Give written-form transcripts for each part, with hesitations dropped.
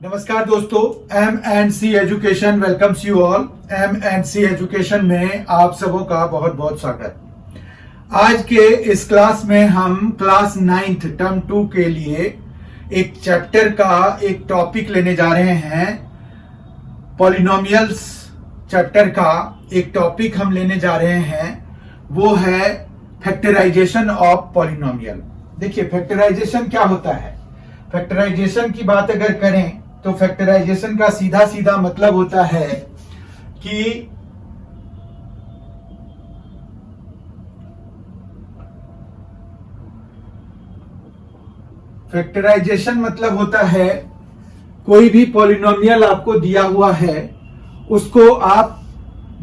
नमस्कार दोस्तों, M&C education welcomes you all. M&C education में आप सबों का बहुत बहुत स्वागत। आज के इस क्लास में हम क्लास 9th टर्म 2 के लिए एक चैप्टर का एक टॉपिक लेने जा रहे हैं। पॉलिनोमियल्स चैप्टर का एक टॉपिक हम लेने जा रहे हैं, वो है फैक्टराइजेशन ऑफ पॉलिनोमियल। देखिए, फैक्टराइजेशन क्या होता है। फैक्टराइजेशन की बात अगर करें तो फैक्टराइजेशन का सीधा सीधा मतलब होता है कि फैक्टराइजेशन मतलब होता है कोई भी पॉलिनोमियल आपको दिया हुआ है, उसको आप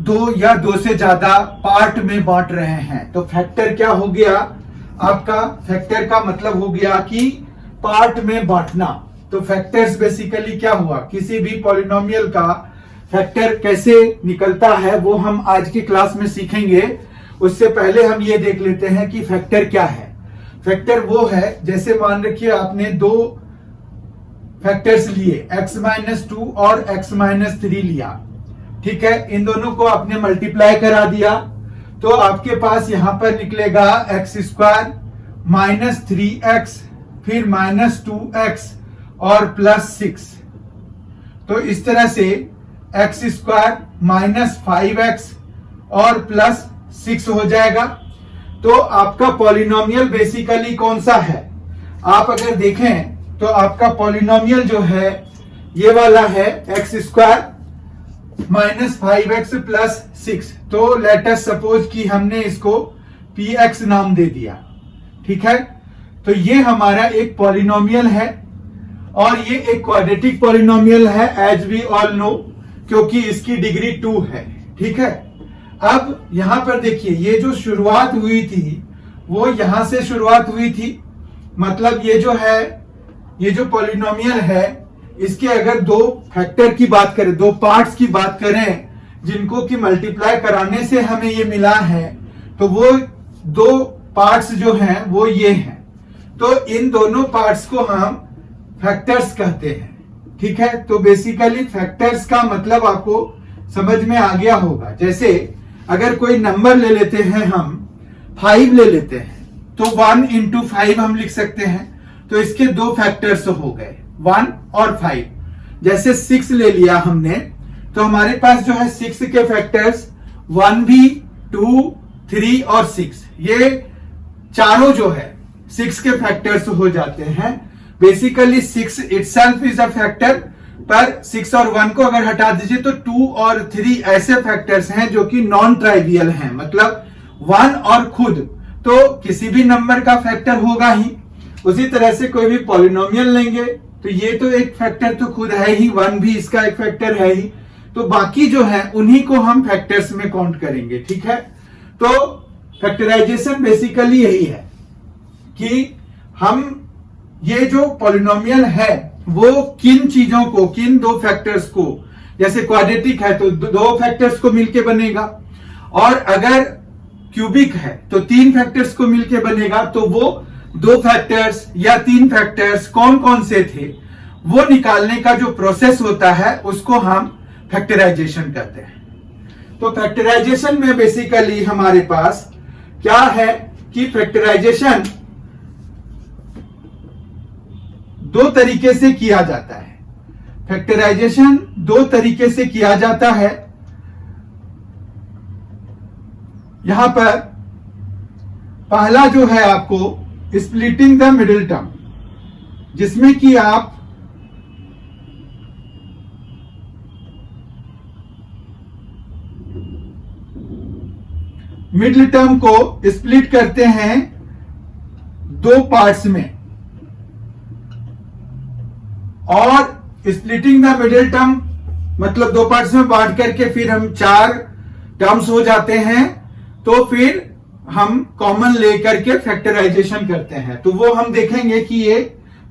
दो या दो से ज्यादा पार्ट में बांट रहे हैं। तो फैक्टर क्या हो गया आपका? फैक्टर का मतलब हो गया कि पार्ट में बांटना। तो फैक्टर्स बेसिकली क्या हुआ, किसी भी पॉलिनोमियल का फैक्टर कैसे निकलता है वो हम आज की क्लास में सीखेंगे। उससे पहले हम ये देख लेते हैं कि फैक्टर क्या है। फैक्टर वो है, जैसे मान रखिए आपने दो फैक्टर्स लिए, x-2 और x-3 लिया, ठीक है। इन दोनों को आपने मल्टीप्लाई करा दिया तो आपके पास यहां पर निकलेगा x² - 3x फिर -2x और +6। तो इस तरह से x² - 5x और +6 हो जाएगा। तो आपका पॉलिनोमियल बेसिकली कौन सा है? आप अगर देखें तो आपका पॉलिनोमियल जो है ये वाला है, x² - 5x +6। तो लेट अस सपोज कि हमने इसको px नाम दे दिया, ठीक है। तो ये हमारा एक पॉलिनोमियल है और ये एक क्वाड्रेटिक पॉलिनोमियल है, एज वी ऑल नो, क्योंकि इसकी डिग्री 2 है, ठीक है। अब यहां पर देखिए, ये जो शुरुआत हुई थी वो यहां से शुरुआत हुई थी। मतलब ये जो है, ये जो पॉलिनोमियल है, इसके अगर दो फैक्टर की बात करें, दो पार्ट्स की बात करें जिनको कि मल्टीप्लाई कराने से हमें ये मिला है, तो वो दो पार्ट्स जो हैं वो ये हैं। तो इन दोनों पार्ट्स को हम फैक्टर्स कहते हैं, ठीक है। तो बेसिकली फैक्टर्स का मतलब आपको समझ में आ गया होगा। जैसे अगर कोई नंबर ले लेते हैं, हम 5 ले लेते हैं, तो 1 × 5 हम लिख सकते हैं। तो इसके दो फैक्टर्स हो गए, 1 और 5। जैसे 6 ले लिया हमने, तो हमारे पास जो है 6 के फैक्टर्स 1 भी, 2, 3 और 6, ये चारों जो है 6 के फैक्टर्स हो जाते हैं। Basically 6 itself is a factor, पर 6 और 1 को अगर हटा दीजिए तो 2 और 3 ऐसे फैक्टर्स हैं जो कि नॉन ट्राइवियल हैं। मतलब 1 और खुद तो किसी भी नंबर का फैक्टर होगा ही। उसी तरह से कोई भी पॉलिनोमियल लेंगे तो ये तो एक फैक्टर तो खुद है ही, 1 भी इसका एक फैक्टर है ही। तो बाकी जो है उन्हीं को हम फैक्टर्स में काउंट करेंगे, ठीक है। तो फैक्टराइजेशन बेसिकली यही है कि हम ये जो पॉलिनोमियल है वो किन चीजों को, किन दो फैक्टर्स को, जैसे क्वाड्रेटिक है तो दो फैक्टर्स को मिलके बनेगा, और अगर क्यूबिक है तो 3 फैक्टर्स को मिलके बनेगा। तो वो दो फैक्टर्स या 3 फैक्टर्स कौन कौन से थे वो निकालने का जो प्रोसेस होता है उसको हम फैक्टराइजेशन कहते हैं। तो फैक्टराइजेशन में बेसिकली हमारे पास क्या है कि फैक्टराइजेशन दो तरीके से किया जाता है। फैक्टराइजेशन दो तरीके से किया जाता है। यहां पर पहला जो है आपको स्प्लिटिंग द मिडिल टर्म, जिसमें कि आप मिडिल टर्म को स्प्लिट करते हैं दो पार्ट्स में, और स्प्लिटिंग द मिडिल टर्म मतलब दो पार्ट्स में बांट करके फिर हम 4 टर्म्स हो जाते हैं। तो फिर हम कॉमन लेकर के फैक्टराइजेशन करते हैं। तो वो हम देखेंगे कि ये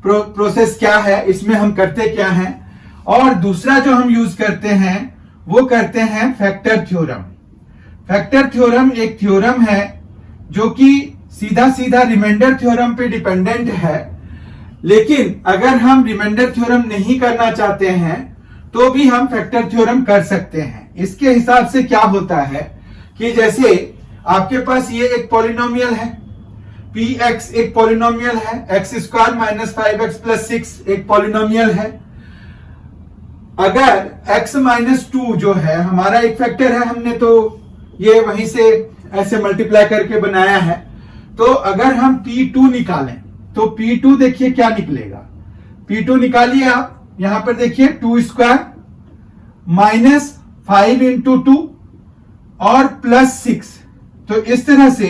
प्रोसेस क्या है, इसमें हम करते क्या हैं। और दूसरा जो हम यूज करते हैं वो करते हैं फैक्टर थ्योरम। फैक्टर थ्योरम एक थ्योरम है जो कि सीधा सीधा रिमाइंडर थ्योरम पे डिपेंडेंट है। लेकिन अगर हम रिमाइंडर थ्योरम नहीं करना चाहते हैं तो भी हम फैक्टर थ्योरम कर सकते हैं। इसके हिसाब से क्या होता है कि जैसे आपके पास ये एक पॉलिनोमियल है, px एक पॉलिनोमियल है, x square minus 5x plus 6 एक पॉलिनोमियल है। अगर x माइनस 2 जो है हमारा एक फैक्टर है, हमने तो ये वहीं से ऐसे मल्टीप्लाई करके बनाया है, तो अगर हम p2 निकालें तो p2 देखिए क्या निकलेगा। p2 निकालिए आप, यहां पर देखिए 2 स्क्वायर माइनस 5 इंटू 2 और प्लस 6, तो इस तरह से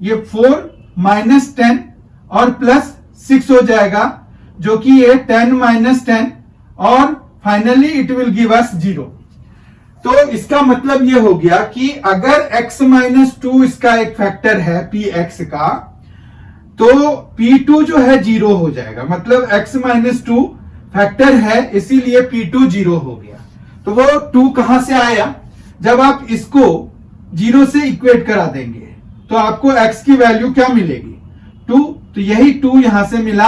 ये 4 माइनस 10 और प्लस 6 हो जाएगा, जो कि ये 10 माइनस 10 और finally it will give us 0। तो इसका मतलब ये हो गया कि अगर x माइनस 2 इसका एक फैक्टर है px का, तो p2 जो है 0 हो जाएगा। मतलब x माइनस 2 फैक्टर है, इसीलिए p2 0 हो गया। तो वो 2 कहां से आया, जब आप इसको 0 से इक्वेट करा देंगे तो आपको x की वैल्यू क्या मिलेगी, 2। तो यही 2 यहां से मिला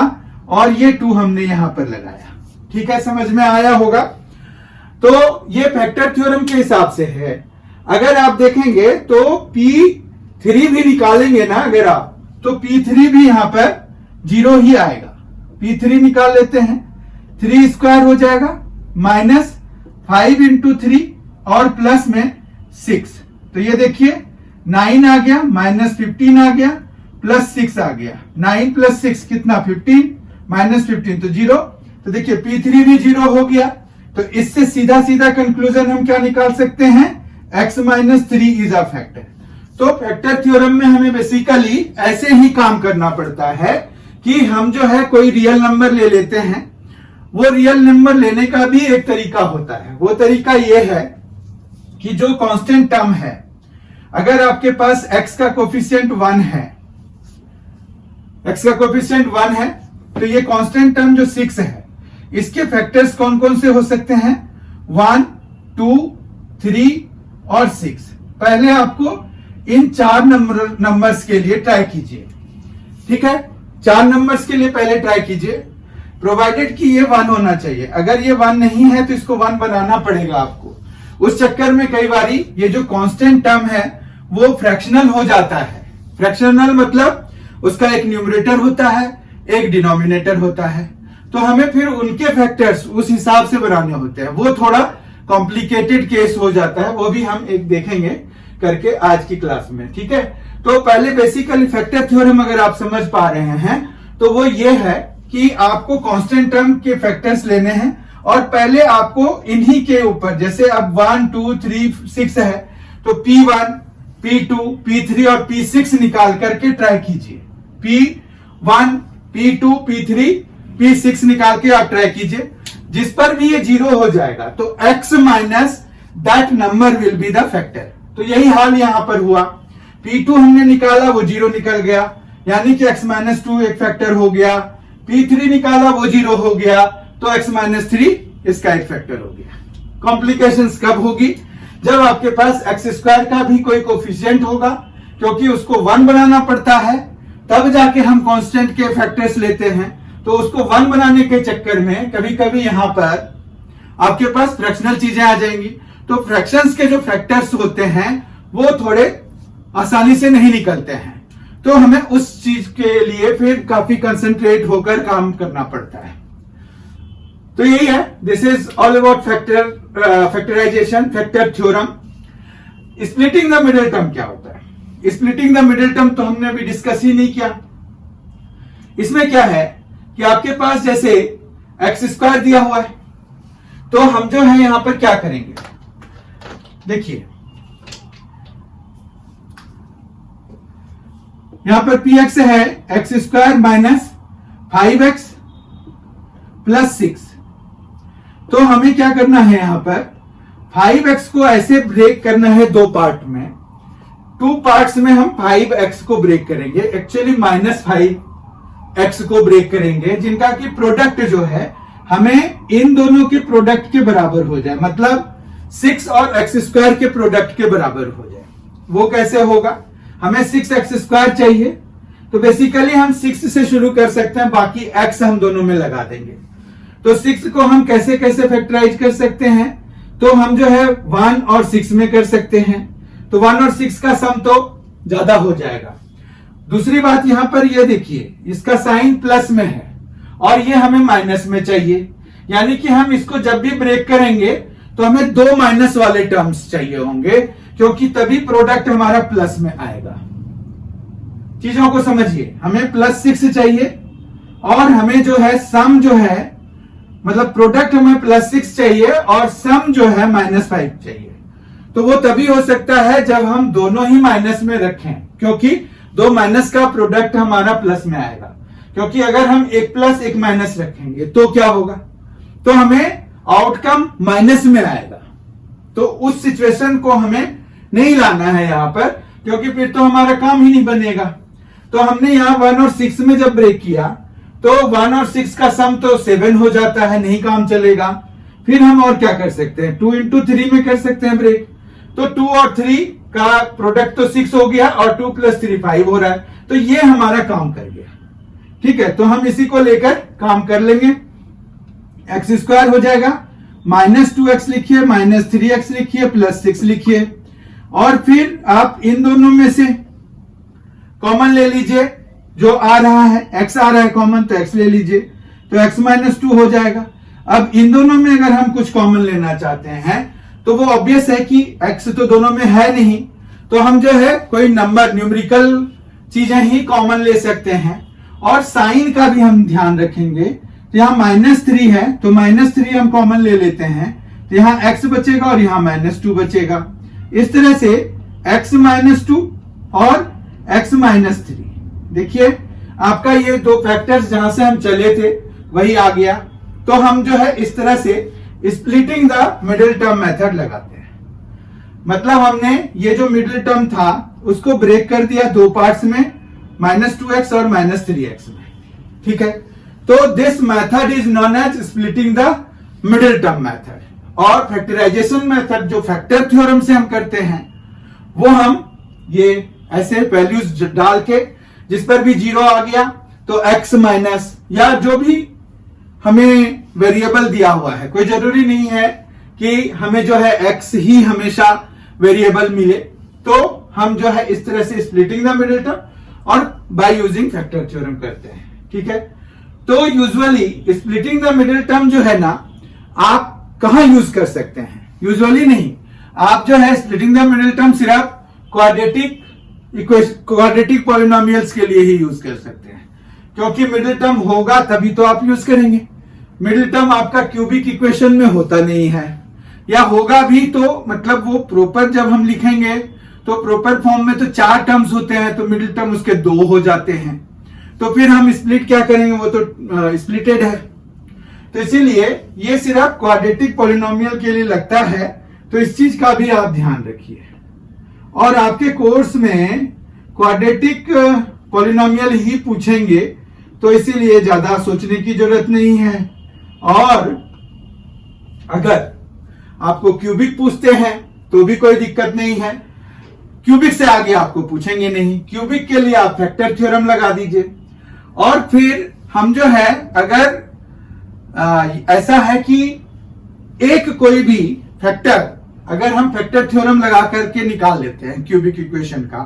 और ये 2 हमने यहां पर लगाया। ठीक है, समझ में आया होगा। तो ये फैक्टर थ्योरम के हिसाब से है। अगर आप देखेंगे तो p3 भी निकालेंगे ना अगर आप, तो p3 भी यहां पर 0 ही आएगा। p3 निकाल लेते हैं, 3 स्क्वायर हो जाएगा माइनस 5 इंटू 3 और प्लस में 6, तो ये देखिए 9 आ गया, माइनस 15 आ गया, प्लस 6 आ गया। 9 प्लस 6 कितना, 15, माइनस 15 तो 0। तो देखिए p3 भी 0 हो गया। तो इससे सीधा सीधा कंक्लूजन हम क्या निकाल सकते हैं, x minus 3 is a factor. तो फैक्टर थ्योरम में हमें बेसिकली ऐसे ही काम करना पड़ता है कि हम जो है कोई रियल नंबर ले लेते हैं। वो रियल नंबर लेने का भी एक तरीका होता है। वो तरीका ये है कि जो कांस्टेंट टर्म है, अगर आपके पास x का कोफिशिएंट 1 है, x का कोफिशिएंट 1 है, तो ये कांस्टेंट टर्म जो 6 है, इसके फैक्टर्स कौन कौन से हो सकते हैं, 1, 2, 3 और 6। पहले आपको इन 4 नंबर्स के लिए ट्राई कीजिए। ठीक है, 4 नंबर्स के लिए पहले ट्राई कीजिए, प्रोवाइडेड कि ये 1 होना चाहिए। अगर ये 1 नहीं है तो इसको 1 बनाना पड़ेगा आपको। उस चक्कर में कई बारी ये जो कांस्टेंट टर्म है वो फ्रैक्शनल हो जाता है। फ्रैक्शनल मतलब उसका एक न्यूमरेटर होता है, एक डिनोमिनेटर होता है, तो हमें फिर उनके फैक्टर्स उस हिसाब से बनाने होते हैं। वो थोड़ा कॉम्प्लिकेटेड केस हो जाता है, वो भी हम एक देखेंगे करके आज की क्लास में। ठीक है, तो पहले बेसिकली फैक्टर थ्योरम अगर आप समझ पा रहे हैं तो वो ये है कि आपको कांस्टेंट टर्म के फैक्टर्स लेने हैं और पहले आपको इन्हीं के ऊपर, जैसे अब 1, 2, 3, 6 है, तो P1, P2, P3 और P6 निकाल करके ट्राई कीजिए। P1, P2, P3, P6 निकाल के आप ट्राई कीजिए। जिस पर भी ये 0 हो जाएगा तो x minus that number will be the factor. तो यही हाल यहां पर हुआ। P2 हमने निकाला, वो 0 निकल गया, यानी कि x माइनस 2 एक फैक्टर हो गया। P3 निकाला, वो 0 हो गया, तो x माइनस 3 इसका एक फैक्टर हो गया। कॉम्प्लिकेशंस कब होगी, जब आपके पास x स्क्वायर का भी कोई कोफिशिएंट होगा, क्योंकि उसको 1 बनाना पड़ता है, तब जाके हम कांस्टेंट के फैक्टर्स लेते हैं। तो उसको 1 बनाने के चक्कर में कभी कभी यहां पर आपके पास फ्रैक्शनल चीजें आ जाएंगी। तो फ्रैक्शंस के जो फैक्टर्स होते हैं वो थोड़े आसानी से नहीं निकलते हैं, तो हमें उस चीज के लिए फिर काफी कंसंट्रेट होकर काम करना पड़ता है। तो यही है, this is all about factorization, factor theorem. Splitting the middle term क्या होता है, स्प्लिटिंग द मिडिल टर्म तो हमने अभी डिस्कस ही नहीं किया। इसमें क्या है कि आपके पास जैसे एक्स स्क्वायर दिया हुआ है, तो हम जो है यहां पर क्या करेंगे, देखिए यहां पर पी एक्स है x square minus 5x plus 6। तो हमें क्या करना है, यहां पर 5x को ऐसे ब्रेक करना है 2 पार्ट में। 2 पार्ट्स में हम 5x को ब्रेक करेंगे, एक्चुअली माइनस 5x को ब्रेक करेंगे, जिनका की प्रोडक्ट जो है हमें इन दोनों के प्रोडक्ट के बराबर हो जाए, मतलब 6 और एक्स स्क्वायर के प्रोडक्ट के बराबर हो जाए। वो कैसे होगा, हमें 6x स्क्वायर चाहिए, तो बेसिकली हम 6 से शुरू कर सकते हैं, बाकी x हम दोनों में लगा देंगे। तो 6 को हम कैसे कैसे फैक्टराइज कर सकते हैं, तो हम जो है 1 और 6 में कर सकते हैं। तो 1 और 6 का सम तो ज्यादा हो जाएगा। दूसरी बात यहां पर ये देखिए, इसका साइन प्लस में है और ये हमें माइनस में चाहिए, यानी कि हम इसको जब भी ब्रेक करेंगे तो हमें 2 माइनस वाले टर्म्स चाहिए होंगे, क्योंकि तभी प्रोडक्ट हमारा प्लस में आएगा। चीजों को समझिए, हमें +6 चाहिए और हमें जो है सम जो है, मतलब प्रोडक्ट हमें +6 चाहिए और सम जो है -5 चाहिए। तो वो तभी हो सकता है जब हम दोनों ही माइनस में रखें, क्योंकि 2 माइनस का प्रोडक्ट हमारा प्लस में आएगा। क्योंकि अगर हम 1 प्लस 1 माइनस रखेंगे तो क्या होगा, तो हमें आउटकम माइनस में आएगा। तो उस सिचुएशन को हमें नहीं लाना है यहां पर, क्योंकि फिर तो हमारा काम ही नहीं बनेगा। तो हमने यहां 1 और 6 में जब ब्रेक किया तो 1 और 6 का सम तो 7 हो जाता है, नहीं काम चलेगा। फिर हम और क्या कर सकते हैं, 2 into 3 में कर सकते हैं ब्रेक। तो 2 और 3 का प्रोडक्ट तो 6 हो गया और 2 + 3 5 हो रहा है, तो ये हमारा काम कर गया। ठीक है, तो हम इसी को लेकर काम कर लेंगे। x² हो जाएगा, -2x लिखिए, -3x लिखिए, +6 लिखिए, और फिर आप इन दोनों में से कॉमन ले लीजिए। जो आ रहा है x आ रहा है कॉमन, तो x ले लीजिए, तो x -2 हो जाएगा। अब इन दोनों में अगर हम कुछ कॉमन लेना चाहते हैं तो वो ऑब्वियस है कि x तो दोनों में है नहीं, तो हम जो है कोई नंबर, न्यूमेरिकल चीजें ही कॉमन ले सकते हैं। और साइन का भी हम ध्यान रखेंगे, तो यहाँ -3 है तो -3 हम कॉमन ले लेते हैं, तो यहाँ x बचेगा और यहाँ -2 बचेगा। इस तरह से x -2 और x -3, देखिए आपका ये 2 फैक्टर्स जहां से हम चले थे वही आ गया। तो हम जो है इस तरह से splitting the middle term method लगाते हैं। मतलब हमने ये जो मिडिल टर्म था उसको ब्रेक कर दिया 2 पार्ट्स में, -2x और -3x में। ठीक है, तो this method is known as splitting the middle term method. और फैक्टराइजेशन मेथड जो फैक्टर थ्योरम से हम करते हैं वो हम ये ऐसे वैल्यूज डाल के, जिस पर भी 0 आ गया तो x माइनस, या जो भी हमें वेरिएबल दिया हुआ है, कोई जरूरी नहीं है कि हमें जो है x ही हमेशा वेरिएबल मिले, तो हम जो है इस तरह से स्प्लिटिंग द मिडिल टर्म और बाय यूजिंग फैक्टर थ्योरम करते हैं। ठीक है, तो usually splitting the middle term जो है ना, आप कहां यूज कर सकते हैं, यूजुअली नहीं, आप जो है स्प्लिटिंग द मिडिल टर्म सिर्फ क्वाड्रेटिक पॉलिनोमियल्स के लिए ही यूज कर सकते हैं, क्योंकि मिडिल टर्म होगा तभी तो आप यूज करेंगे। मिडिल टर्म आपका क्यूबिक इक्वेशन में होता नहीं है, या होगा भी तो मतलब वो प्रॉपर जब हम लिखेंगे तो प्रॉपर फॉर्म में तो 4 टर्म्स होते हैं, तो मिडिल टर्म उसके 2 हो जाते हैं। तो फिर हम स्प्लिट क्या करेंगे, वो तो स्प्लिटेड है। तो इसीलिए ये सिर्फ क्वाड्रेटिक पॉलिनोमियल के लिए लगता है, तो इस चीज का भी आप ध्यान रखिए। और आपके कोर्स में क्वाड्रेटिक पॉलिनोमियल ही पूछेंगे, तो इसीलिए ज्यादा सोचने की जरूरत नहीं है। और अगर आपको क्यूबिक पूछते हैं तो भी कोई दिक्कत नहीं है, क्यूबिक से आगे आपको पूछेंगे नहीं। क्यूबिक के लिए आप फैक्टर थ्योरम लगा दीजिए। और फिर हम जो है अगर ऐसा है कि एक कोई भी फैक्टर अगर हम फैक्टर थ्योरम लगा करके निकाल लेते हैं क्यूबिक इक्वेशन का,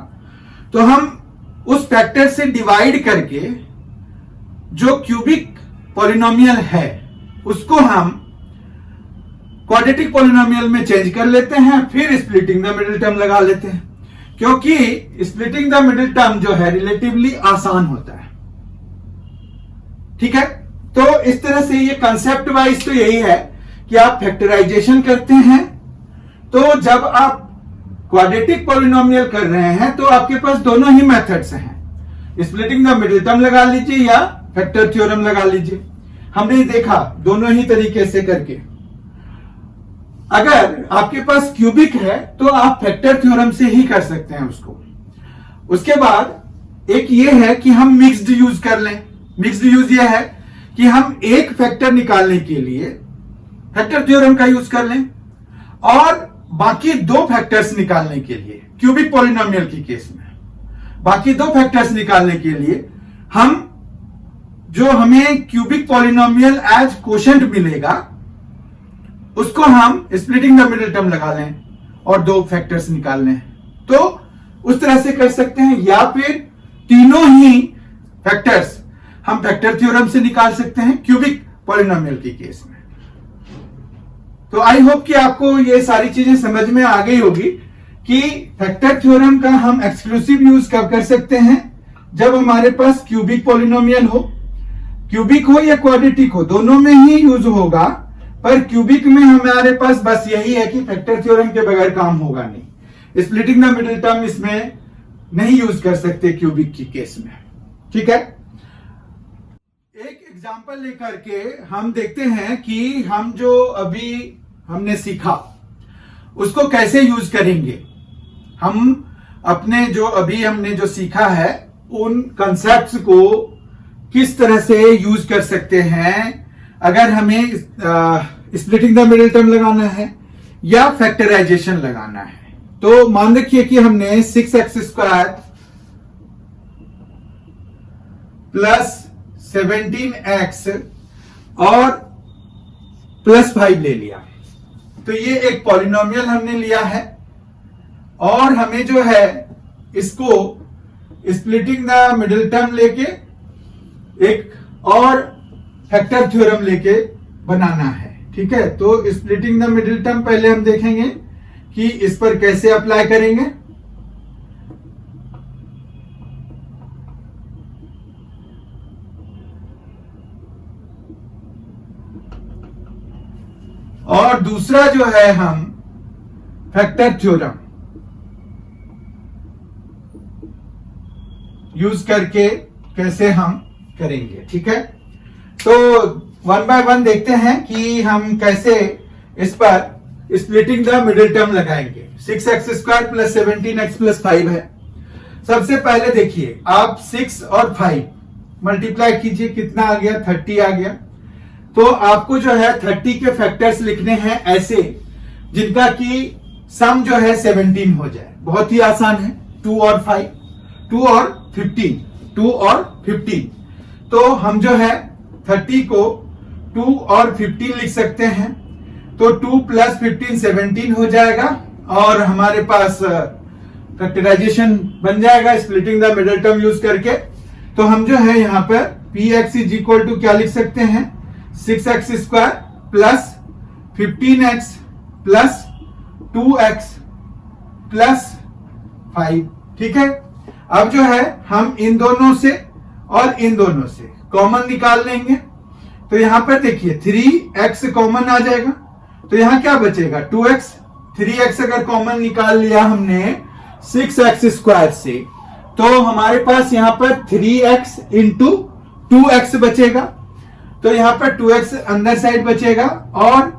तो हम उस फैक्टर से डिवाइड करके जो क्यूबिक पॉलिनोमियल है उसको हम क्वाड्रेटिक पॉलिनोमियल में चेंज कर लेते हैं, फिर स्प्लिटिंग द मिडिल टर्म लगा लेते हैं, क्योंकि स्प्लिटिंग द मिडिल टर्म जो है रिलेटिवली आसान होता है। ठीक है, तो इस तरह से ये कंसेप्ट वाइज तो यही है कि आप फैक्टराइजेशन करते हैं, तो जब आप क्वाड्रेटिक पॉलिनोमियल कर रहे हैं तो आपके पास दोनों ही मेथड्स हैं, स्प्लिटिंग द मिडिल टर्म लगा लीजिए या फैक्टर थ्योरम लगा लीजिए। हमने देखा दोनों ही तरीके से करके। अगर आपके पास क्यूबिक है तो आप फैक्टर थ्योरम से ही कर सकते हैं उसको। उसके बाद एक ये है कि हम मिक्स्ड यूज कर लें। मिक्स्ड यूज ये है कि हम एक फैक्टर निकालने के लिए फैक्टर थ्योरम का यूज कर लें और बाकी 2 फैक्टर्स निकालने के लिए क्यूबिक पॉलिनोमियल के केस में बाकी दो फैक्टर्स निकालने के लिए हम जो हमें क्यूबिक पॉलिनोमियल एज कोशेंट मिलेगा उसको हम स्प्लिटिंग द मिडिल टर्म लगा लें और दो फैक्टर्स निकाल लें, तो उस तरह से कर सकते हैं। या फिर तीनों ही फैक्टर्स हम फैक्टर थ्योरम से निकाल सकते हैं क्यूबिक पॉलिनोमियल के केस में। तो आई होप कि आपको ये सारी चीजें समझ में आ गई होगी कि फैक्टर थ्योरम का हम एक्सक्लूसिव यूज कब कर सकते हैं, जब हमारे पास क्यूबिक पॉलिनोमियल हो, क्यूबिक हो या क्वाड्रेटिक हो, दोनों में ही यूज होगा। पर क्यूबिक में हमारे पास बस यही है कि फैक्टर थ्योरम के बगैर काम होगा नहीं, स्प्लिटिंग द मिडिल टर्म इसमें नहीं यूज कर सकते क्यूबिक की केस में। ठीक है, एक एग्जांपल लेकर के हम देखते हैं कि हम जो अभी हमने सीखा उसको कैसे यूज करेंगे। हम अपने जो अभी हमने जो सीखा है उन कंसेप्ट्स को किस तरह से यूज कर सकते हैं अगर हमें स्प्लिटिंग द मिडिल टर्म लगाना है या फैक्टराइजेशन लगाना है। तो मान रखिए कि हमने 6x² प्लस 17x और प्लस 5 ले लिया, तो ये एक पॉलिनोमियल हमने लिया है और हमें जो है इसको स्प्लिटिंग द मिडिल टर्म लेके एक और फैक्टर थ्योरम लेके बनाना है। ठीक है, तो स्प्लिटिंग द मिडिल टर्म पहले हम देखेंगे कि इस पर कैसे अप्लाई करेंगे। और दूसरा जो है हम फैक्टर थ्योरम यूज करके कैसे हम करेंगे। ठीक है, तो वन बाय वन देखते हैं कि हम कैसे इस पर स्प्लिटिंग द मिडिल टर्म लगाएंगे। 6x² प्लस 17x प्लस 5 है। सबसे पहले देखिए आप 6 और 5 मल्टीप्लाई कीजिए, कितना आ गया, 30 आ गया। तो आपको जो है 30 के फैक्टर्स लिखने हैं ऐसे जिनका कि सम जो है 17 हो जाए। बहुत ही आसान है, 2 और 5, 2 और 15, 2 और 15। तो हम जो है 30 को 2 और 15 लिख सकते हैं। तो 2 प्लस 15 17 हो जाएगा और हमारे पास फैक्टराइजेशन बन जाएगा splitting the middle term use करके। तो हम जो है यहां पर px इज इक्वल टू क्या लिख सकते हैं, 6x² plus 15x plus 2x plus 5। ठीक है, अब जो है हम इन दोनों से और इन दोनों से कॉमन निकाल लेंगे। तो यहां पर देखिए 3x कॉमन आ जाएगा, तो यहां क्या बचेगा, 2x। 3x अगर कॉमन निकाल लिया हमने 6x² से, तो हमारे पास यहां पर 3x इंटू 2x बचेगा। तो यहां पर 2x अंदर साइड बचेगा और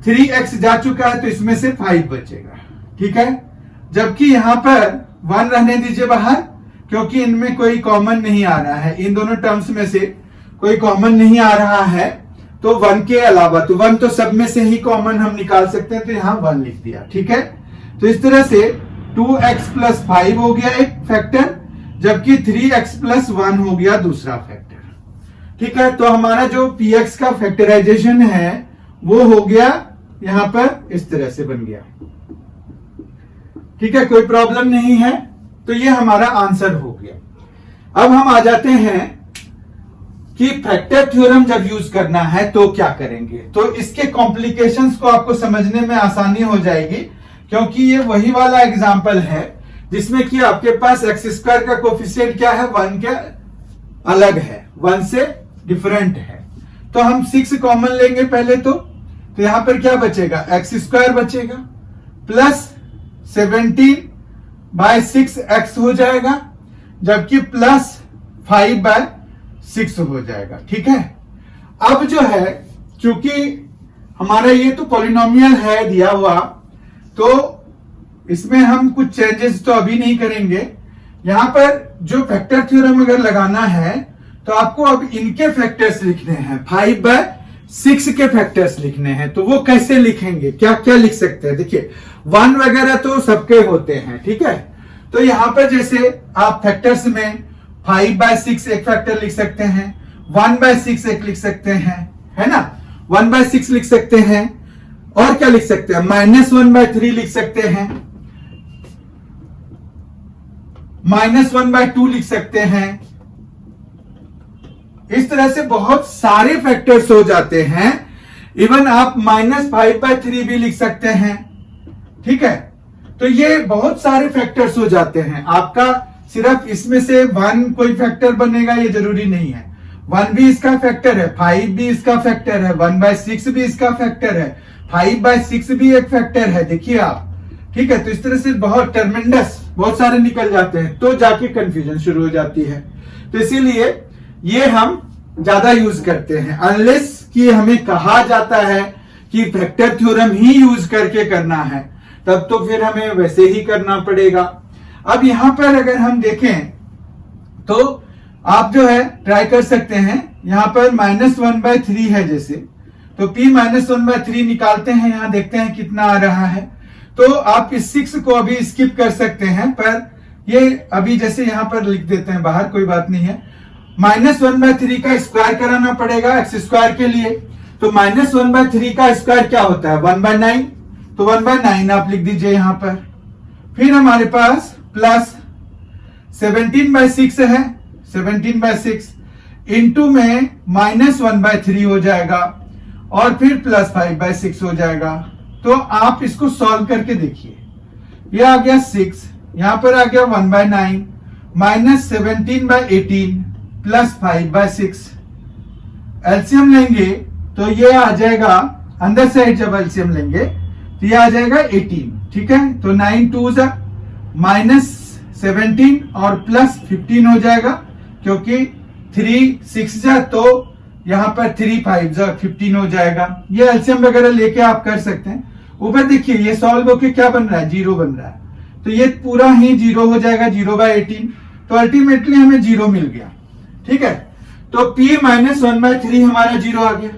3x जा चुका है तो इसमें से 5 बचेगा। ठीक है, जबकि यहां पर 1 रहने दीजिए बाहर, क्योंकि इनमें कोई कॉमन नहीं आ रहा है, इन दोनों टर्म्स में से कोई कॉमन नहीं आ रहा है। तो 1 के अलावा, तो 1 तो सब में से ही कॉमन हम निकाल सकते हैं, तो यहां 1 लिख दिया। ठीक है, तो इस तरह से 2x प्लस 5 हो गया एक फैक्टर, जबकि 3x प्लस 1 हो गया दूसरा फैक्टर। ठीक है, तो हमारा जो px का फैक्टराइजेशन है वो हो गया यहां पर इस तरह से बन गया। ठीक है, कोई प्रॉब्लम नहीं है। तो ये हमारा आंसर हो गया। अब हम आ जाते हैं कि फैक्टर थ्योरम जब यूज करना है तो क्या करेंगे। तो इसके कॉम्प्लिकेशंस को आपको समझने में आसानी हो जाएगी, क्योंकि ये वही वाला एग्जांपल है जिसमें कि आपके पास x² का कोफिशिएंट क्या है, 1 के अलग है, 1 से डिफरेंट है। तो हम 6 कॉमन लेंगे पहले। तो यहां पर क्या बचेगा, x² बचेगा प्लस 17 बाय 6x हो जाएगा, जबकि प्लस 5 बाय 6 हो जाएगा। ठीक है, अब जो है क्योंकि हमारा ये तो पॉलिनोमियल है दिया हुआ, तो इसमें हम कुछ चेंजेस तो अभी नहीं करेंगे। यहां पर जो फैक्टर थ्योरम अगर लगाना है तो आपको अब इनके फैक्टर्स लिखने हैं, 5 बाय 6 के फैक्टर्स लिखने हैं। तो वो कैसे लिखेंगे, क्या क्या लिख सकते हैं। देखिए 1 वगैरह तो सबके होते हैं, ठीक है, तो यहां पर जैसे आप फैक्टर्स में 5/6 एक फैक्टर लिख सकते हैं, 1/6 एक लिख सकते हैं, है ना, 1/6 लिख सकते हैं, और क्या लिख सकते हैं, -1/3 लिख सकते हैं, -1/2 लिख सकते हैं। इस तरह से बहुत सारे फैक्टर्स हो जाते हैं। इवन आप -5/3 भी लिख सकते हैं, ठीक है। तो ये बहुत सारे फैक्टर्स हो जाते हैं। आपका सिर्फ इसमें से 1 कोई फैक्टर बनेगा ये जरूरी नहीं है। 1 भी इसका फैक्टर है, 5 भी इसका फैक्टर है, 1/6 भी इसका फैक्टर है, 5/6 भी एक फैक्टर है, देखिए आप, ठीक है। तो इस तरह से बहुत टर्मेंडस बहुत सारे निकल जाते हैं, तो जाके कंफ्यूजन शुरू हो जाती है। तो इसीलिए ये हम ज्यादा यूज करते हैं, अनलेस कि हमें कहा जाता है कि फैक्टर थ्योरम ही यूज करके करना है, तब तो फिर हमें वैसे ही करना पड़ेगा। अब यहां पर अगर हम देखें तो आप जो है ट्राई कर सकते हैं, यहां पर -1/3 है जैसे, तो p -1/3 निकालते हैं, यहां देखते हैं कितना आ रहा है। तो आप इस 6 को अभी स्किप कर सकते हैं, पर ये अभी जैसे यहां पर लिख देते हैं बाहर, कोई बात नहीं है। -1/3 का स्क्वायर कराना पड़ेगा x² के लिए, तो -1/3 का स्क्वायर क्या होता है, 1/9, तो 1/9 आप लिख दीजिए यहां पर। फिर हमारे पास प्लस 17/6 है, 17/6 इंटू में -1/3 हो जाएगा, और फिर प्लस 5/6 हो जाएगा। तो आप इसको सॉल्व करके देखिए, ये आ गया 6, यहां पर आ गया 1/9 -17/18 प्लस 5/6। एलसीएम लेंगे तो ये आ जाएगा, अंदर साइड जब एलसीएम लेंगे तो ये आ जाएगा 18, ठीक है। तो 9 2 -17 और प्लस 15 हो जाएगा, क्योंकि 3 6 जा, तो यहां पर 3 5 जा 15 हो जाएगा। ये एलसीएम वगैरह लेके आप कर सकते हैं। ऊपर देखिए ये सॉल्व होके क्या बन रहा है, 0 बन रहा है, तो ये पूरा ही 0 हो जाएगा, 0/18। तो अल्टीमेटली हमें 0 मिल गया, ठीक है। तो p -1/3 हमारा 0 आ गया।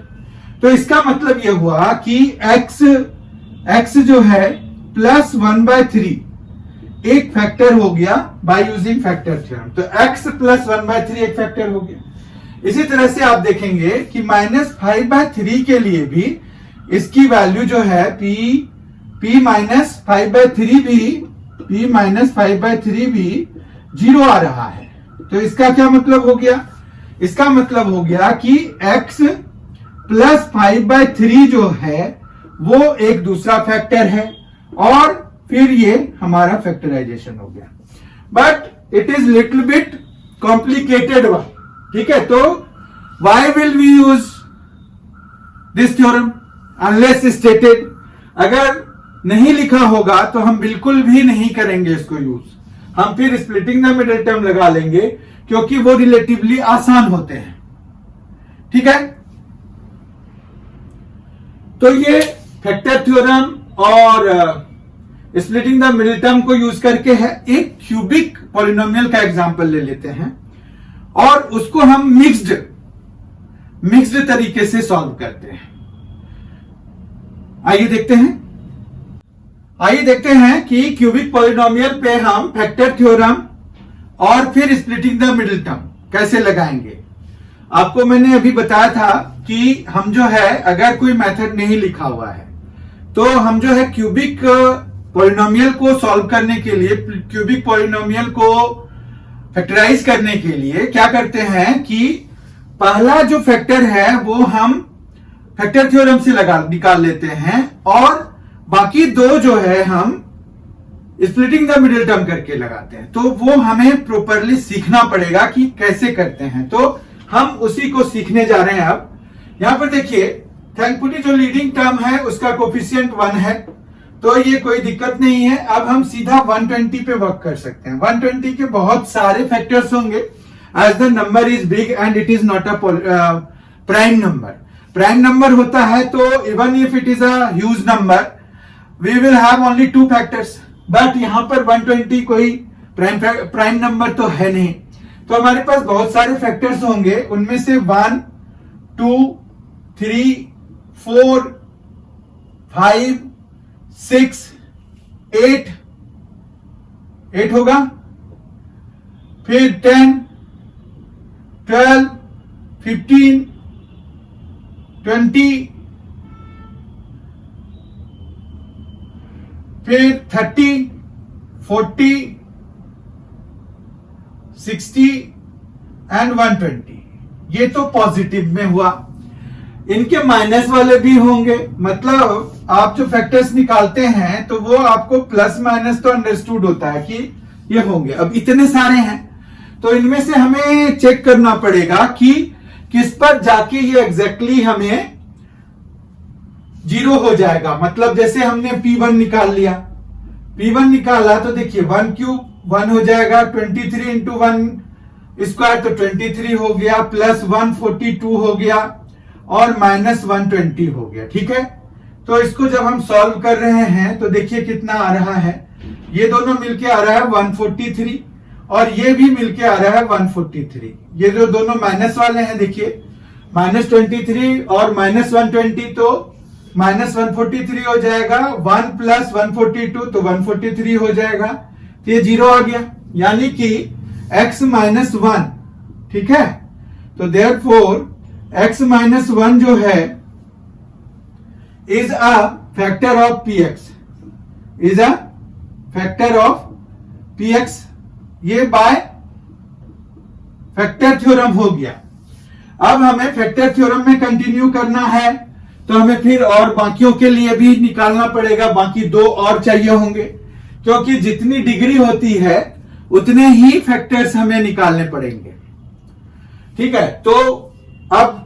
तो इसका मतलब यह हुआ कि x जो है +1/3 एक फैक्टर हो गया बाय यूजिंग फैक्टर थ्योरम। तो x +1/3 एक फैक्टर हो गया। इसी तरह से आप देखेंगे कि -5/3 के लिए भी इसकी वैल्यू जो है p -5/3 भी 0 आ रहा है। तो इसका क्या मतलब हो गया, इसका मतलब हो गया कि x +5/3 जो है वो एक दूसरा फैक्टर है, और फिर ये हमारा फैक्टराइजेशन हो गया। But it is little bit complicated one, ठीक है। तो why will we use this theorem unless stated. अगर नहीं लिखा होगा तो हम बिल्कुल भी नहीं करेंगे इसको यूज, हम फिर स्प्लिटिंग द मिडिल टर्म लगा लेंगे, क्योंकि वो रिलेटिवली आसान होते हैं, ठीक है। तो ये फैक्टर थ्योरम और स्प्लिटिंग द मिडिल टर्म को यूज करके है। एक क्यूबिक पॉलिनोमियल का एग्जांपल ले लेते हैं और उसको हम मिक्स्ड तरीके से सॉल्व करते हैं। आइए देखते हैं कि क्यूबिक पॉलिनोमियल पे हम फैक्टर थ्योरम और फिर स्प्लिटिंग द मिडिल टर्म कैसे लगाएंगे। आपको मैंने अभी बताया था कि हम जो है अगर कोई मेथड नहीं लिखा हुआ है तो हम जो है क्यूबिक पॉलिनोमियल को सॉल्व करने के लिए, क्यूबिक पॉलिनोमियल को फैक्टराइज करने के लिए क्या करते हैं कि पहला जो फैक्टर है वो हम फैक्टर थ्योरम से निकाल लेते हैं, और बाकी दो जो है हम स्प्लिटिंग द मिडिल टर्म करके लगाते हैं। तो वो हमें प्रॉपरली सीखना पड़ेगा कि कैसे करते हैं, तो हम उसी को सीखने जा रहे हैं। अब यहां पर देखिए, थैंकफुली जो लीडिंग टर्म है उसका कोफिशिएंट 1 है, तो ये कोई दिक्कत नहीं है। अब हम सीधा 120 पे वर्क कर सकते हैं। 120 के बहुत सारे फैक्टर्स होंगे, as the number is big and it is not a prime number. Prime number होता है तो even if it is a huge number we will have only 2 factors, but यहां पर 120 कोई प्राइम नंबर तो है नहीं, तो हमारे पास बहुत सारे फैक्टर्स होंगे। उनमें से 1 2 3 4 5 6 8 8 होगा, फिर 10, 12, 15, 20, फिर 30, 40, 60 एंड 120। ये तो पॉजिटिव में हुआ। इनके माइनस वाले भी होंगे, मतलब आप जो फैक्टर्स निकालते हैं तो वो आपको प्लस माइनस तो अंडरस्टूड होता है कि ये होंगे। अब इतने सारे हैं तो इनमें से हमें चेक करना पड़ेगा कि किस पर जाके ये एग्जैक्टली हमें 0 हो जाएगा। मतलब जैसे हमने P1 निकाल लिया, P1 निकाला तो देखिए 1 क्यूब 1 हो जाएगा, 23 इंटू 1 स्क्वायर तो 23 हो गया, प्लस 142 हो गया और माइनस 120 हो गया। ठीक है, तो इसको जब हम सॉल्व कर रहे हैं तो देखिए कितना आ रहा है। ये दोनों मिलके आ रहा है 143 और ये भी मिलके आ रहा है 143। ये जो दोनों माइनस वाले हैं देखिए, -23 और -120 तो -143 हो जाएगा, 1 प्लस 142 तो 143 हो जाएगा, तो ये 0 आ गया, यानी कि x -1। ठीक है, तो देयरफॉर x -1 जो है is a factor of px, is a factor of px। ये बाय फैक्टर थ्योरम हो गया। अब हमें फैक्टर थ्योरम में कंटिन्यू करना है तो हमें फिर और बाकियों के लिए भी निकालना पड़ेगा, बाकी 2 और चाहिए होंगे, क्योंकि जितनी डिग्री होती है उतने ही फैक्टर्स हमें निकालने पड़ेंगे। ठीक है, तो अब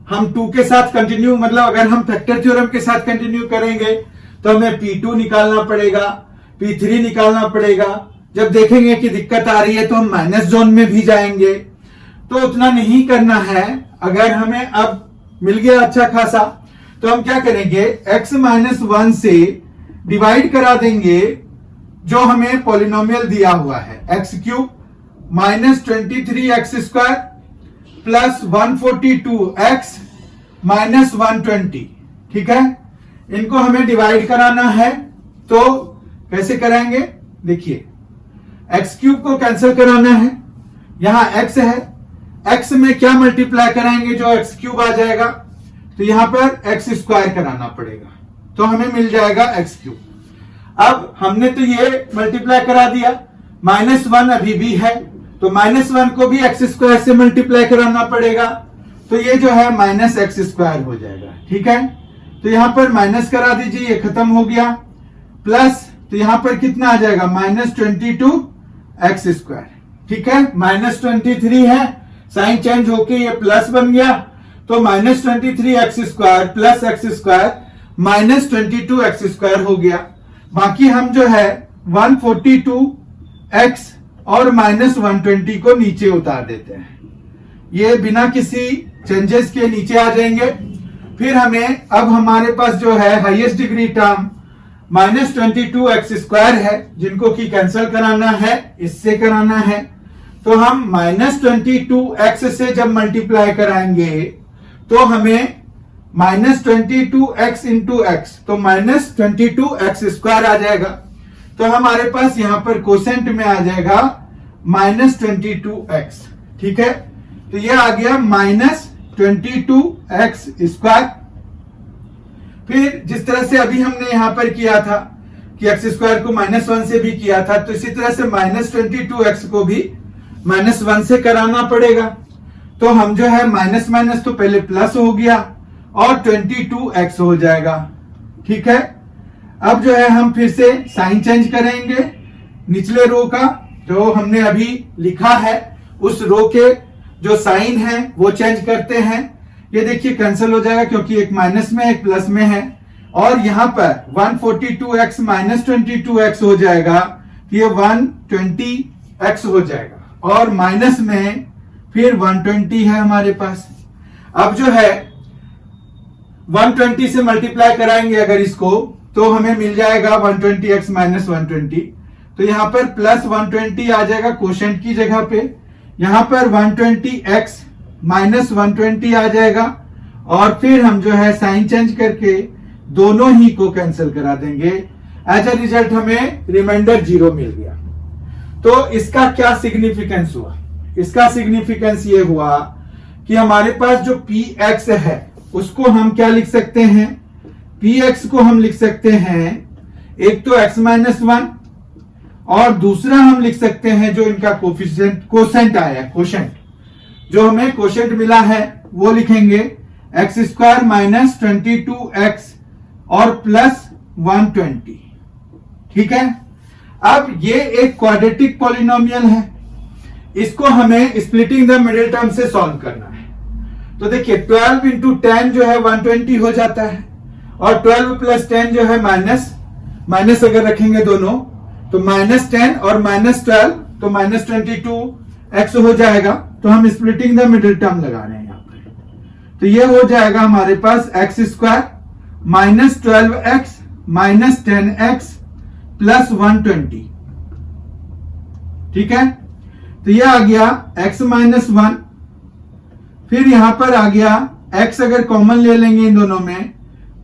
हम 2 के साथ कंटिन्यू, मतलब अगर हम फैक्टर थ्योरम के साथ कंटिन्यू करेंगे तो हमें P2 निकालना पड़ेगा, P3 निकालना पड़ेगा। जब देखेंगे कि दिक्कत आ रही है तो हम माइनस जोन में भी जाएंगे, तो उतना नहीं करना है। अगर हमें अब मिल गया अच्छा खासा तो हम क्या करेंगे, x -1 से डिवाइड करा देंगे जो हमें पॉलिनोमियल दिया हुआ है, x³ -23x² प्लस 142x -120। ठीक है, इनको हमें डिवाइड कराना है, तो कैसे कराएंगे, देखिए x³ को कैंसिल कराना है, यहां x है, x में क्या मल्टीप्लाई कराएंगे जो x³ आ जाएगा, तो यहां पर x² कराना पड़ेगा, तो हमें मिल जाएगा x³। अब हमने तो ये मल्टीप्लाई करा दिया, -1 अभी भी है तो -1 को भी x² से मल्टीप्लाई कराना पड़ेगा, तो ये जो है -x² हो जाएगा। ठीक है, तो यहां पर माइनस करा दीजिए, ये खत्म हो गया, प्लस तो यहां पर कितना आ जाएगा -22x²। ठीक है, -23 है, साइन चेंज होके ये प्लस बन गया, तो -23x² प्लस x² -22x² हो गया। बाकी हम जो है 142x और -120 को नीचे उतार देते हैं, ये बिना किसी चेंजेस के नीचे आ जाएंगे। फिर हमें अब हमारे पास जो है हाईएस्ट डिग्री टर्म -22x² है, जिनको कि कैंसिल कराना है, इससे कराना है, तो हम -22x से जब मल्टीप्लाई कराएंगे तो हमें -22x इंटू x, तो -22x² आ जाएगा, तो हमारे पास यहां पर कोसेंट में आ जाएगा -22x। ठीक है, तो ये आ गया -22x²। फिर जिस तरह से अभी हमने यहां पर किया था कि x² को -1 से भी किया था, तो इसी तरह से -22x को भी -1 से कराना पड़ेगा, तो हम जो है माइनस माइनस तो पहले प्लस हो गया और 22x हो जाएगा। ठीक है, अब जो है हम फिर से साइन चेंज करेंगे, निचले रो का जो हमने अभी लिखा है उस रो के जो साइन है वो चेंज करते हैं। ये देखिए कैंसिल हो जाएगा क्योंकि एक माइनस में एक प्लस में है, और यहां पर 142x -22x हो जाएगा, तो ये 120x हो जाएगा, और माइनस में फिर 120 है हमारे पास। अब जो है 120 से मल्टीप्लाई कराएंगे अगर इसको, तो हमें मिल जाएगा 120x -120, तो यहां पर प्लस 120 आ जाएगा क्वोशेंट की जगह पे, यहां पर 120x -120 आ जाएगा, और फिर हम जो है साइन चेंज करके दोनों ही को कैंसिल करा देंगे। एज अ रिजल्ट हमें रिमाइंडर 0 मिल गया। तो इसका क्या सिग्निफिकेंस हुआ? इसका सिग्निफिकेंस ये हुआ कि हमारे पास जो px है उसको हम क्या लिख सकते हैं? px को हम लिख सकते हैं, एक तो x-1 और दूसरा हम लिख सकते हैं जो इनका कोसेंट आया है, कोशेंट जो हमें कोशेंट मिला है वो लिखेंगे x² माइनस 22x और प्लस 120। ठीक है, अब ये एक क्वाड्रेटिक पॉलिनोमियल है, इसको हमें स्प्लिटिंग द मिडिल टर्म से सॉल्व करना है। तो देखिए 12 इंटू 10 जो है 120 हो जाता है और 12 प्लस 10 जो है माइनस अगर रखेंगे दोनों तो -10 और -12 तो -22x हो जाएगा। तो हम स्प्लिटिंग द मिडिल टर्म लगा रहे हैं यहाँ पर, तो ये हो जाएगा हमारे पास x² minus 12x minus 10x plus 120। ठीक है, तो ये आ गया x-1, फिर यहां पर आ गया x अगर कॉमन ले लेंगे इन दोनों में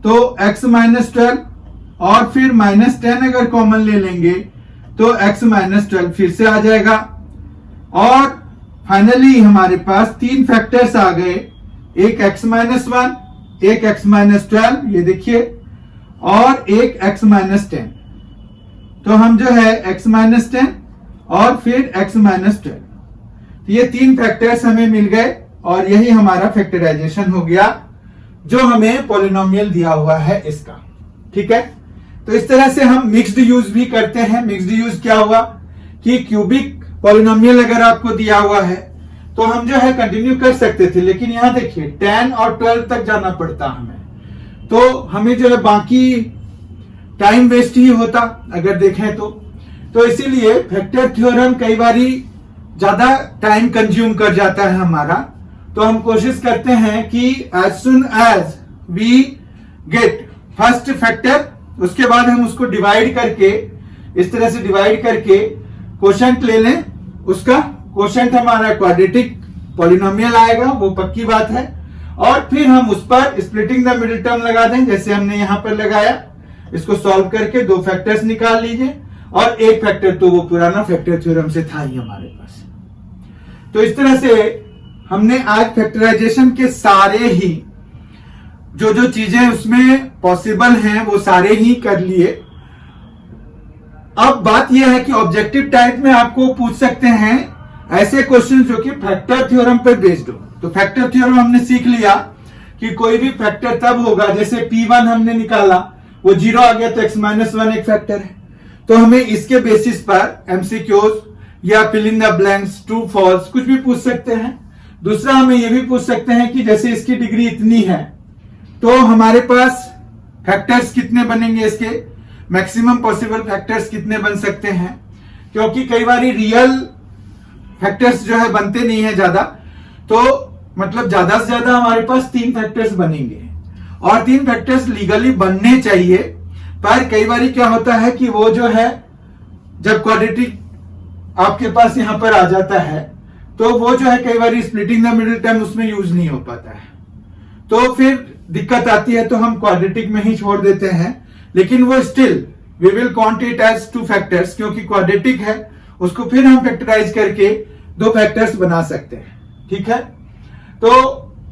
तो x-12 और फिर -10 अगर कॉमन ले लेंगे तो x-12 फिर से आ जाएगा। और फाइनली हमारे पास तीन फैक्टर्स आ गए, एक x-1, एक x-12 ये देखिए और एक x-10। तो हम जो है x-10 और फिर x-12 ये तीन फैक्टर्स हमें मिल गए और यही हमारा फैक्टराइजेशन हो गया जो हमें पॉलिनोमियल दिया हुआ है इसका। ठीक है, तो इस तरह से हम मिक्स्ड यूज भी करते हैं। मिक्स्ड यूज क्या हुआ कि क्यूबिक पॉलिनोमियल अगर आपको दिया हुआ है तो हम जो है कंटिन्यू कर सकते थे, लेकिन यहां देखिए 10 और 12 तक जाना पड़ता हमें, तो हमें जो है बाकी टाइम वेस्ट ही होता अगर देखें तो इसीलिए फैक्टर थ्योरम कई बारी ज्यादा टाइम कंज्यूम कर जाता है हमारा। तो हम कोशिश करते हैं कि as soon as we get first factor उसके बाद हम उसको डिवाइड करके इस तरह से डिवाइड करके कोशेंट ले लें। उसका कोशेंट हमारा क्वाड्रेटिक पॉलिनोमियल आएगा, वो पक्की बात है। और फिर हम उस पर स्प्लिटिंग द मिडिल टर्म लगा दें जैसे हमने यहां पर लगाया। इसको सॉल्व करके दो फैक्टर्स निकाल लीजिए और एक फैक्टर तो वो पुराना फैक्टर थ्योरम से था ही हमारे पास। तो इस तरह से हमने आज फैक्टराइजेशन के सारे ही जो चीजें उसमें पॉसिबल हैं वो सारे ही कर लिए। अब बात यह है कि ऑब्जेक्टिव टाइप में आपको पूछ सकते हैं ऐसे क्वेश्चन जो कि फैक्टर थ्योरम पर बेस्ड हो। तो फैक्टर थ्योरम हमने सीख लिया कि कोई भी फैक्टर तब होगा, जैसे P1 हमने निकाला वो 0 आ गया तो x-1 एक फैक्टर है। तो हमें इसके बेसिस पर एमसीक्यूज या fill in the blanks true false कुछ भी पूछ सकते हैं। दूसरा हमें यह भी पूछ सकते हैं कि जैसे इसकी डिग्री इतनी है तो हमारे पास फैक्टर्स कितने बनेंगे, इसके मैक्सिमम पॉसिबल फैक्टर्स कितने बन सकते हैं, क्योंकि कई बार रियल फैक्टर्स जो है बनते नहीं है ज्यादा। तो मतलब ज्यादा से ज्यादा हमारे पास 3 फैक्टर्स बनेंगे और 3 फैक्टर्स लीगली बनने चाहिए। पर कई बार क्या होता है कि वो जो है जब क्वाड्रेटिक आपके पास यहां पर आ जाता है तो वो जो है कई बार स्प्लिटिंग द मिडिल टर्म उसमें यूज नहीं हो पाता है, तो फिर दिक्कत आती है। तो हम क्वाड्रेटिक में ही छोड़ देते हैं, लेकिन वो still we will count it as 2 factors, क्योंकि क्वाड्रेटिक है उसको फिर हम फैक्टराइज करके 2 फैक्टर्स बना सकते हैं। ठीक है, तो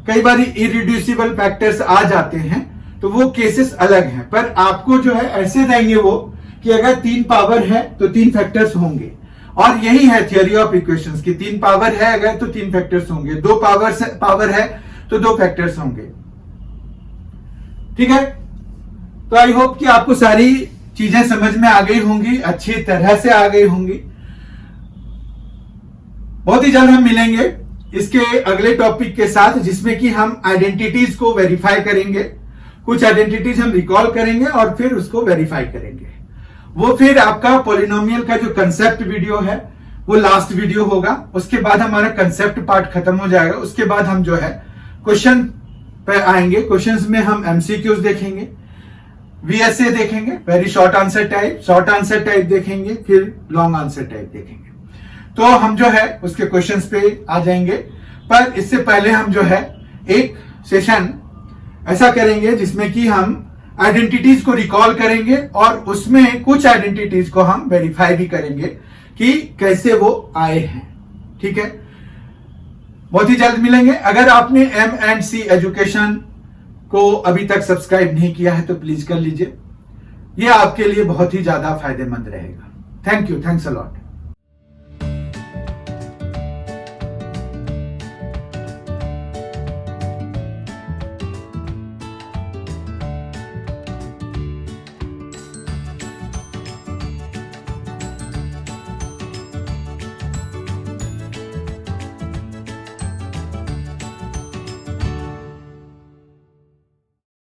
कई बार इरिड्यूसिबल फैक्टर्स आ जाते हैं तो वो केसेस अलग हैं, पर आपको जो है ऐसे देंगे वो कि अगर 3 पावर है तो 3 फैक्टर्स होंगे। और यही है थियोरी ऑफ इक्वेशंस की 3 पावर है अगर तो 3 फैक्टर्स होंगे, 2 पावर है तो 2 फैक्टर्स होंगे। ठीक है, तो आई होप कि आपको सारी चीजें समझ में आ गई होंगी, अच्छी तरह से आ गई होंगी। बहुत ही जल्द हम मिलेंगे इसके अगले टॉपिक के साथ, जिसमें कि हम आइडेंटिटीज को वेरीफाई करेंगे। कुछ आइडेंटिटीज हम रिकॉल करेंगे और फिर उसको वेरीफाई करेंगे। वो फिर आपका पॉलिनोमियल का जो कंसेप्ट वीडियो है वो लास्ट वीडियो होगा। उसके बाद हमारा कंसेप्ट पार्ट खत्म हो जाएगा। उसके बाद हम जो है क्वेश्चन पे आएंगे। क्वेश्चंस में हम एमसीक्यूज देखेंगे, वीएसए देखेंगे, वेरी शॉर्ट आंसर टाइप देखेंगे, फिर लॉन्ग आंसर टाइप देखेंगे। तो हम जो है उसके क्वेश्चंस पे आ जाएंगे। पर इससे पहले हम जो है एक सेशन ऐसा करेंगे जिसमें कि हम आइडेंटिटीज को रिकॉल करेंगे और उसमें कुछ आइडेंटिटीज को हम वेरीफाई भी करेंगे कि कैसे वो आए हैं। ठीक है, बहुत ही जल्द मिलेंगे। अगर आपने M&C एजुकेशन को अभी तक सब्सक्राइब नहीं किया है तो प्लीज कर लीजिए, ये आपके लिए बहुत ही ज्यादा फायदेमंद रहेगा। Thank you, thanks a lot.